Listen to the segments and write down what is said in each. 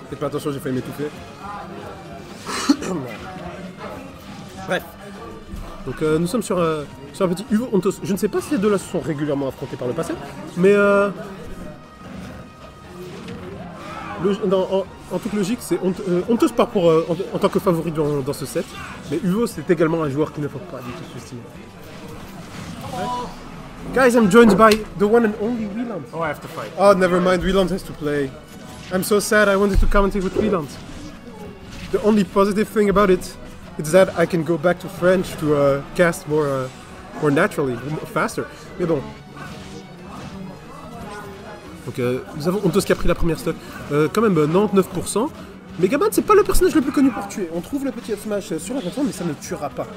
Faites pas attention, j'ai failli m'étouffer. Bref. Donc nous sommes sur un petit Uvo Ontos. Je ne sais pas si les deux là se sont régulièrement affrontés par le passé, mais en toute logique, c'est Ontos part en tant que favori dans ce set, mais Uvo c'est également un joueur qui ne faut pas du tout soucier. Guys, I'm joined by the one and only Wieland. Oh, I have to fight. Oh, never mind, Wieland has to play. I'm so sad, I wanted to commentate with Wieland. The only positive thing about it is that I can go back to French to cast more naturally, faster. Mais bon. Donc nous avons Ontos qui a pris la première stock. Quand même 99%. Megaman, c'est pas le personnage le plus connu pour tuer. On trouve le petit F-Smash sur la plateforme, mais ça ne tuera pas.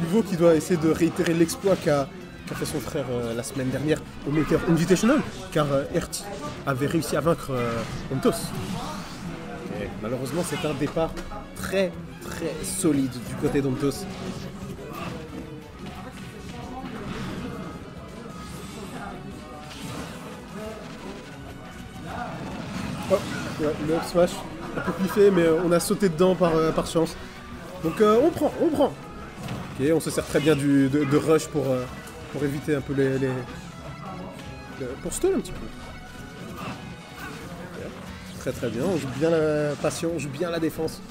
Uvo qui doit essayer de réitérer l'exploit qu'a fait son frère la semaine dernière au Maker Invitational, car Erti avait réussi à vaincre Ontos. Et malheureusement, c'est un départ très solide du côté d'Ontos. Oh, ouais, le up smash, un peu piffé, mais on a sauté dedans par chance. Donc on prend. Ok, on se sert très bien de rush pour éviter un peu pour stun un petit peu. Okay. Très bien, on joue bien la passion, on joue bien la défense.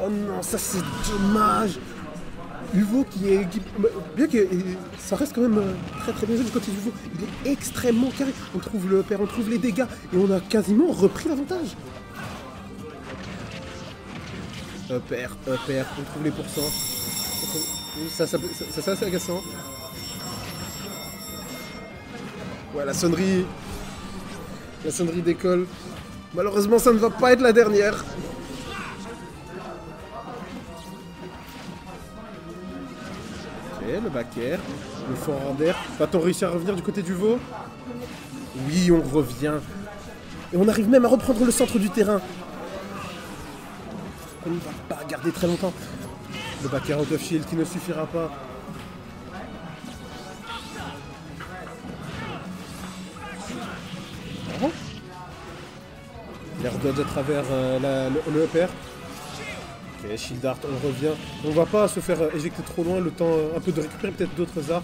Oh non, ça c'est dommage. Uvo bien que ça reste quand même très bien joué du côté d'Uvo, il est extrêmement carré. On trouve le père, on trouve les dégâts et on a quasiment repris l'avantage. Père, on trouve les pourcents. Ça c'est assez agaçant. Ouais, la sonnerie décolle. Malheureusement, ça ne va pas être la dernière. Le back air, le forward air. Va-t-on réussir à revenir du côté du veau? Oui, on revient. Et on arrive même à reprendre le centre du terrain. On ne va pas garder très longtemps. Le back air out of shield qui ne suffira pas. Oh. L'air dodge à travers le up air. Ok, shield art, on revient. On va pas se faire éjecter trop loin, le temps un peu de récupérer peut-être d'autres arts.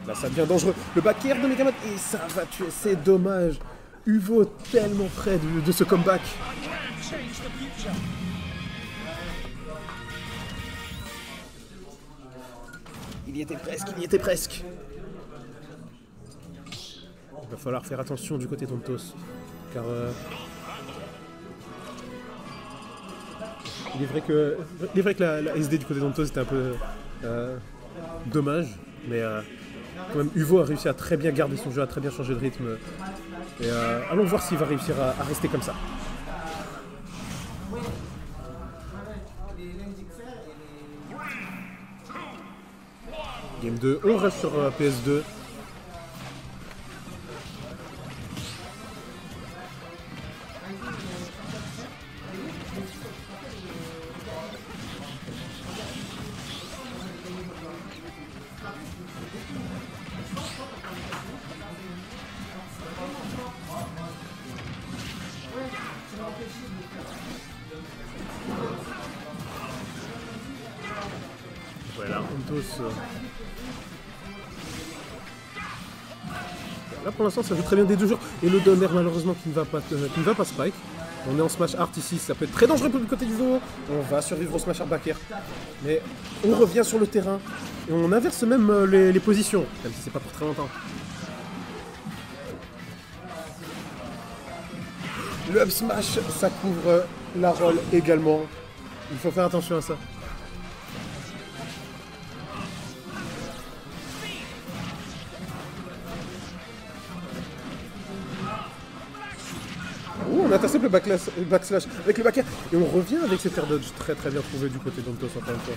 Là, ça devient dangereux. Le back air de Megaman, et ça va tuer, c'est dommage. Uvo tellement près de ce comeback. Il y était presque. Il va falloir faire attention du côté d'Ontos, car il est vrai que la SD du côté d'Ontos était un peu dommage, mais quand même Uvo a réussi à très bien garder son jeu, à très bien changer de rythme. Et allons voir s'il va réussir à rester comme ça. Game 2, on reste sur PS2. Voilà, Ontos Là pour l'instant ça joue très bien des deux jours. Et le down air malheureusement qui ne va pas spike. On est en smash art ici, ça peut être très dangereux pour le côté du Vo. On va survivre au smash art back air. Mais on revient sur le terrain. Et on inverse même les positions. Même si c'est pas pour très longtemps. Le up smash, ça couvre la roll également. Il faut faire attention à ça. On intercepte le backslash avec le back air. Et on revient avec cet air dodge très très bien trouvé du côté d'Ontos encore une fois.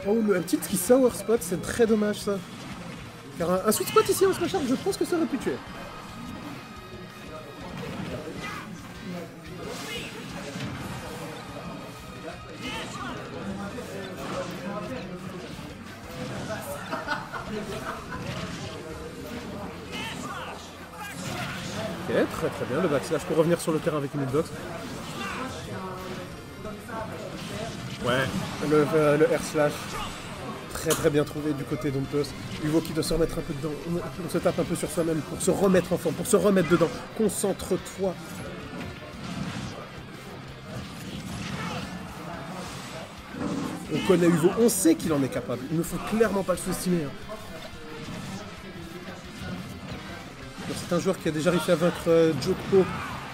Oh, un petit qui sour spot, c'est très dommage ça. Car un sweet spot ici en smash art, je pense que ça aurait pu tuer. Ok, très très bien, le backslash pour revenir sur le terrain avec une hitbox. Ouais, le air slash, très très bien trouvé du côté d'Ontos. Hugo qui doit se remettre un peu dedans, on se tape un peu sur soi-même pour se remettre en forme, pour se remettre dedans. Concentre-toi. On connaît Hugo, on sait qu'il en est capable, il ne faut clairement pas le sous-estimer. C'est un joueur qui a déjà réussi à vaincre Joko,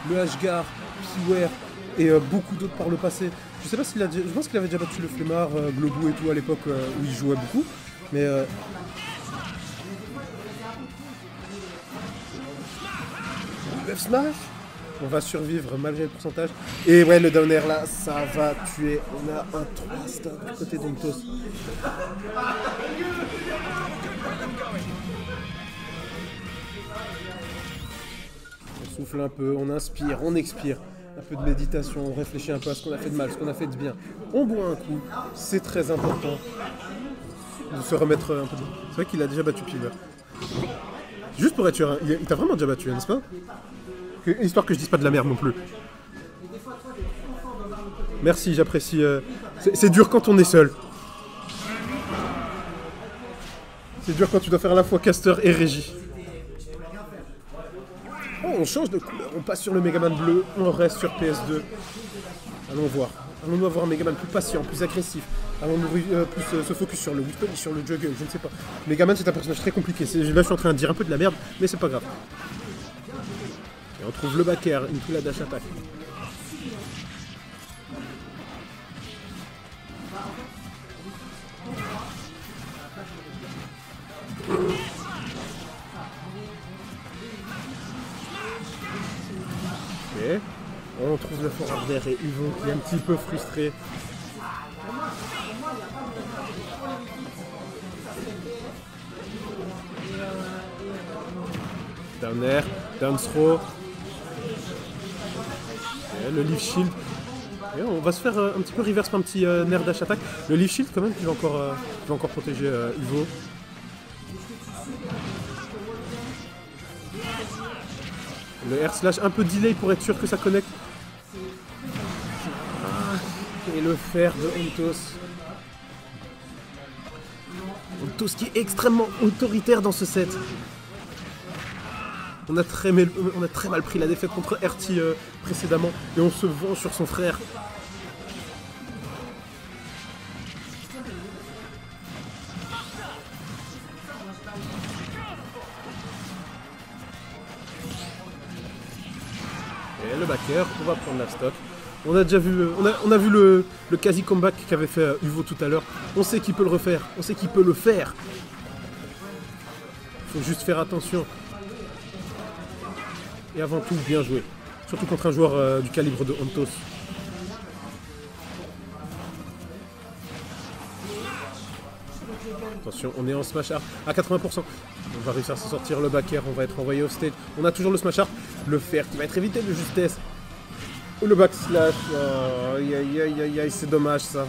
le Ashgar, Piware et beaucoup d'autres par le passé. Je sais pas s'il a déjà... Je pense qu'il avait déjà battu le Flemmard, Globou et tout à l'époque où il jouait beaucoup. Mais... Le smash. On va survivre malgré le pourcentage. Et ouais, le down air là, ça va tuer. On a un 3 stop du côté d'Ontos. On souffle un peu, on inspire, on expire. Un peu de méditation, on réfléchit un peu à ce qu'on a fait de mal, ce qu'on a fait de bien. On boit un coup, c'est très important de se remettre un peu de... C'est vrai qu'il a déjà battu Piver. Juste pour être sûr, hein, il t'a vraiment déjà battu, n'est-ce pas? Histoire que je dise pas de la merde non plus. Merci, j'apprécie. C'est dur quand on est seul. C'est dur quand tu dois faire à la fois caster et régie. Oh, on change de couleur, on passe sur le Megaman bleu, on reste sur PS2. Allons voir. Allons-nous avoir un Megaman plus patient, plus agressif? Allons-nous plus se focus sur le weapon, sur le juggle, je ne sais pas. Megaman c'est un personnage très compliqué. Là je suis en train de dire un peu de la merde, mais c'est pas grave. Et on trouve le back air, une la dash attack. Ok. On trouve le forward d'air et Hugo qui est un petit peu frustré. Down air, down throw. Et le leaf shield. Et on va se faire un petit peu reverse par un petit nerf dash attack. Le leaf shield quand même qui va encore protéger Hugo. Le air slash un peu delay pour être sûr que ça connecte. Et le fer de Ontos. Ontos qui est extrêmement autoritaire dans ce set. On a très mal pris la défaite contre RT précédemment et on se venge sur son frère. Et le backer, on va prendre la stock. On a déjà vu, on a vu le quasi comeback qu'avait fait Hugo tout à l'heure. On sait qu'il peut le refaire, on sait qu'il peut le faire. Faut juste faire attention. Et avant tout, bien joué. Surtout contre un joueur du calibre de Ontos. Attention, on est en smash art à 80%. On va réussir à s'en sortir le back air, on va être envoyé au stage. On a toujours le smash art, le fer qui va être évité de justesse. Ou le backslash. Oh, aïe aïe aïe aïe aïe, c'est dommage ça.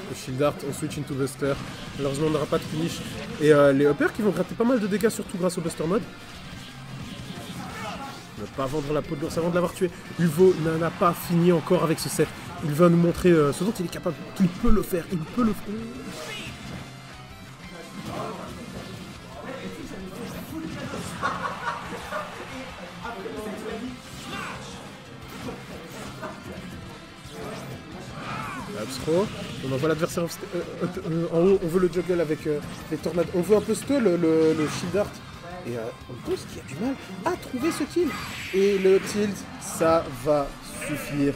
Le shield art, on switch into buster. Malheureusement, on n'aura pas de finish. Et les uppers qui vont gratter pas mal de dégâts, surtout grâce au buster mode. Ne pas vendre la peau de l'ours avant de l'avoir tué. Uvo n'en a pas fini encore avec ce set. Il va nous montrer ce dont il est capable, qu'il peut le faire. Il peut le faire. Throw. On envoie l'adversaire en haut, on veut le juggle avec les tornades. On veut un peu stall le shield art. Et on pense qu'il a du mal à trouver ce kill. Et le tilt, ça va suffire